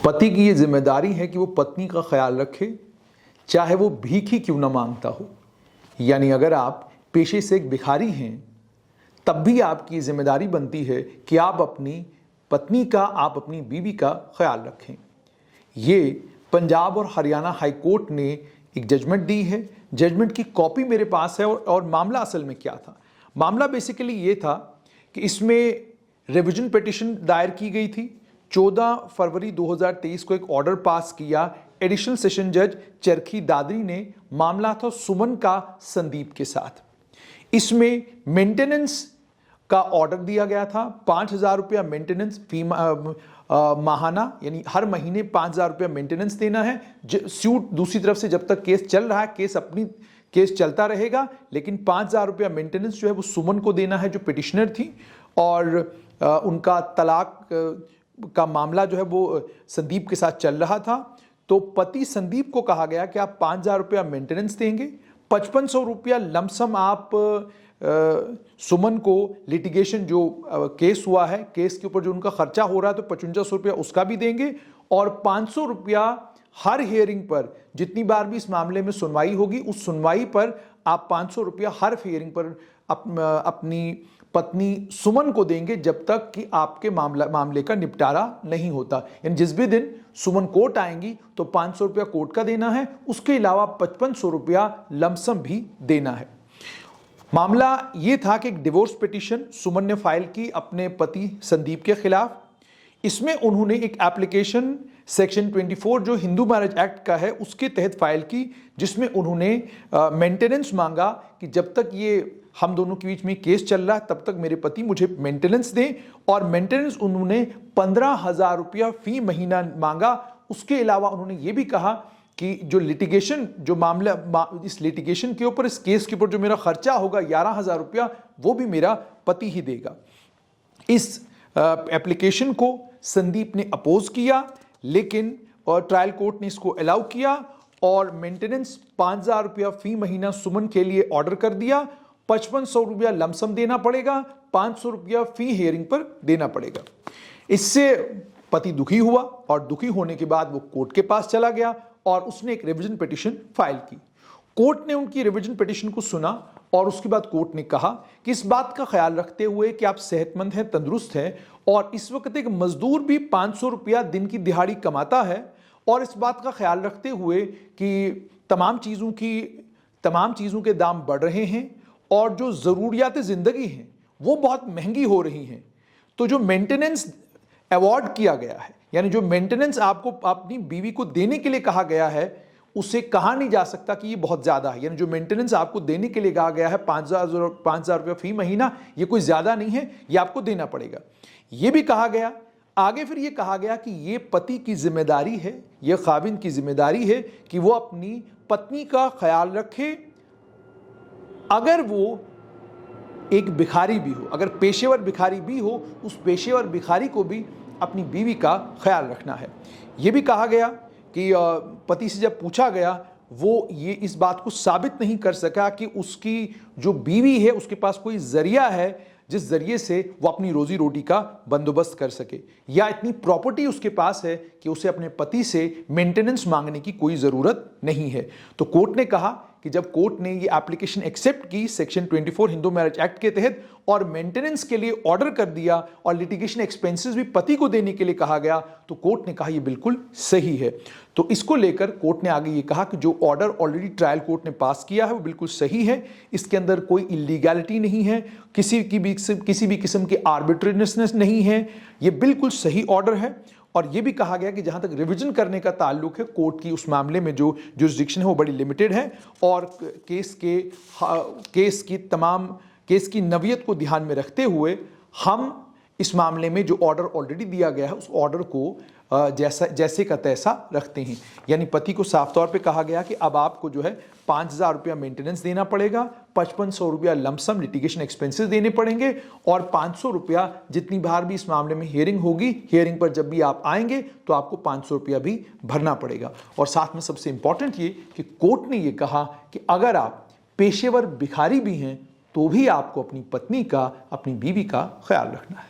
पति की ये जिम्मेदारी है कि वो पत्नी का ख्याल रखे, चाहे वो भीख ही क्यों ना मांगता हो। यानी अगर आप पेशे से एक भिखारी हैं, तब भी आपकी जिम्मेदारी बनती है कि आप अपनी पत्नी का, आप अपनी बीवी का ख्याल रखें। ये पंजाब और हरियाणा हाई कोर्ट ने एक जजमेंट दी है। जजमेंट की कॉपी मेरे पास है। और मामला असल में क्या था? मामला बेसिकली ये था कि इसमें रिवीजन पिटीशन दायर की गई थी। 14 फरवरी 2023 को एक ऑर्डर पास किया एडिशनल सेशन जज चरखी दादरी ने। मामला था सुमन का संदीप के साथ। इसमें मेंटेनेंस का ऑर्डर दिया गया था। 5,000 रुपया मेंटेनेंस फी माहाना, यानी हर महीने 5,000 रुपया मेंटेनेंस देना है। सूट दूसरी तरफ से जब तक केस चल रहा है, केस चलता रहेगा, लेकिन 5,000 रुपया मेंटेनेंस जो है वो सुमन को देना है, जो पिटिशनर थी। और उनका तलाक का मामला जो है वो संदीप के साथ चल रहा था। तो पति संदीप को कहा गया कि आप 5,000 रुपया मेंटेनेंस देंगे, 5,500 रुपया लमसम आप सुमन को लिटिगेशन जो केस हुआ है, केस के ऊपर जो उनका खर्चा हो रहा है, तो 5,500 रुपया उसका भी देंगे। और 500 रुपया हर हियरिंग पर, जितनी बार भी इस मामले में सुनवाई होगी, उस सुनवाई पर आप 500 रुपया हर हियरिंग पर अपनी पत्नी सुमन को देंगे, जब तक कि आपके मामले का निपटारा नहीं होता। यानी जिस भी दिन सुमन कोर्ट आएंगी तो 500 रुपया कोर्ट का देना है, उसके अलावा 5,500 रुपया लमसम भी देना है। मामला ये था कि एक डिवोर्स पिटीशन सुमन ने फाइल की अपने पति संदीप के खिलाफ। इसमें उन्होंने एक एप्लीकेशन सेक्शन 24 जो हिंदू मैरिज एक्ट का है उसके तहत फाइल की, जिसमें उन्होंने मेंटेनेंस मांगा कि जब तक ये हम दोनों के बीच में केस चल रहा है तब तक मेरे पति मुझे मेंटेनेंस दें। और मेंटेनेंस उन्होंने 15,000 रुपया फी महीना मांगा। उसके अलावा उन्होंने ये भी कहा कि जो लिटिगेशन, जो मामला, इस लिटिगेशन के ऊपर, इस केस के ऊपर जो मेरा खर्चा होगा 11,000 रुपया, वो भी मेरा पति ही देगा। इस एप्लीकेशन को संदीप ने अपोज किया, लेकिन और ट्रायल कोर्ट ने इसको अलाउ किया और मेंटेनेंस 5,000 रुपया फी महीना सुमन के लिए ऑर्डर कर दिया। 5,500 रुपया लमसम देना पड़ेगा, 500 रुपया फी हियरिंग पर देना पड़ेगा। इससे पति दुखी हुआ और दुखी होने के बाद वो कोर्ट के पास चला गया और उसने एक रिवीजन पिटीशन फाइल की। कोर्ट ने उनकी रिवीजन पिटीशन को सुना और उसके बाद कोर्ट ने कहा कि इस बात का ख्याल रखते हुए कि आप सेहतमंद हैं, तंदुरुस्त हैं और इस वक्त एक मजदूर भी 500 रुपया दिन की दिहाड़ी कमाता है, और इस बात का ख्याल रखते हुए कि तमाम चीज़ों के दाम बढ़ रहे हैं और जो ज़रूरियात ज़िंदगी हैं वो बहुत महंगी हो रही हैं, तो जो मेंटेनेंस अवॉर्ड किया गया है, यानी जो मेंटेनेंस आपको अपनी बीवी को देने के लिए कहा गया है, उसे कहा नहीं जा सकता कि ये बहुत ज़्यादा है। यानी जो मेंटेनेंस आपको देने के लिए कहा गया है 5,000 रुपया फी महीना, ये कोई ज़्यादा नहीं है, ये आपको देना पड़ेगा। ये भी कहा गया आगे, फिर ये कहा गया कि ये पति की जिम्मेदारी है, ये खाविंद की जिम्मेदारी है कि वो अपनी पत्नी का ख्याल रखे। अगर वो एक भिखारी भी हो, अगर पेशेवर भिखारी भी हो, उस पेशेवर भिखारी को भी अपनी बीवी का ख्याल रखना है। ये भी कहा गया कि पति से जब पूछा गया, वो ये इस बात को साबित नहीं कर सका कि उसकी जो बीवी है उसके पास कोई जरिया है जिस जरिए से वो अपनी रोजी रोटी का बंदोबस्त कर सके, या इतनी प्रॉपर्टी उसके पास है कि उसे अपने पति से मेंटेनेंस मांगने की कोई ज़रूरत नहीं है। तो कोर्ट ने कहा कि जब कोर्ट ने ये एप्लीकेशन एक्सेप्ट की सेक्शन 24 हिंदू मैरिज एक्ट के तहत और मेंटेनेंस के लिए ऑर्डर कर दिया और लिटिगेशन एक्सपेंसेस भी पति को देने के लिए कहा गया, तो कोर्ट ने कहा ये बिल्कुल सही है। तो इसको लेकर कोर्ट ने आगे ये कहा कि जो ऑर्डर ऑलरेडी ट्रायल कोर्ट ने पास किया है वो बिल्कुल सही है, इसके अंदर कोई इलीगैलिटी नहीं है, किसी भी किस्म की आर्बिट्रेरीनेस नहीं है, ये बिल्कुल सही ऑर्डर है। और ये भी कहा गया कि जहां तक रिवीजन करने का ताल्लुक है, कोर्ट की उस मामले में जो जुरिस्डिक्शन है वो बड़ी लिमिटेड है और केस की नवियत को ध्यान में रखते हुए हम इस मामले में जो ऑर्डर ऑलरेडी दिया गया है उस ऑर्डर को जैसे का तैसा रखते हैं। यानी पति को साफ तौर पे कहा गया कि अब आपको जो है 5,000 रुपया मेंटेनेंस देना पड़ेगा, 5,500 रुपया लमसम लिटिगेशन एक्सपेंसेस देने पड़ेंगे और 500 रुपया जितनी बार भी इस मामले में हियरिंग होगी, हियरिंग पर जब भी आप आएंगे तो आपको 500 रुपया भी भरना पड़ेगा। और साथ में सबसे इंपॉर्टेंट ये कि कोर्ट ने ये कहा कि अगर आप पेशेवर भिखारी भी हैं तो भी आपको अपनी पत्नी का, अपनी बीवी का ख्याल रखना है।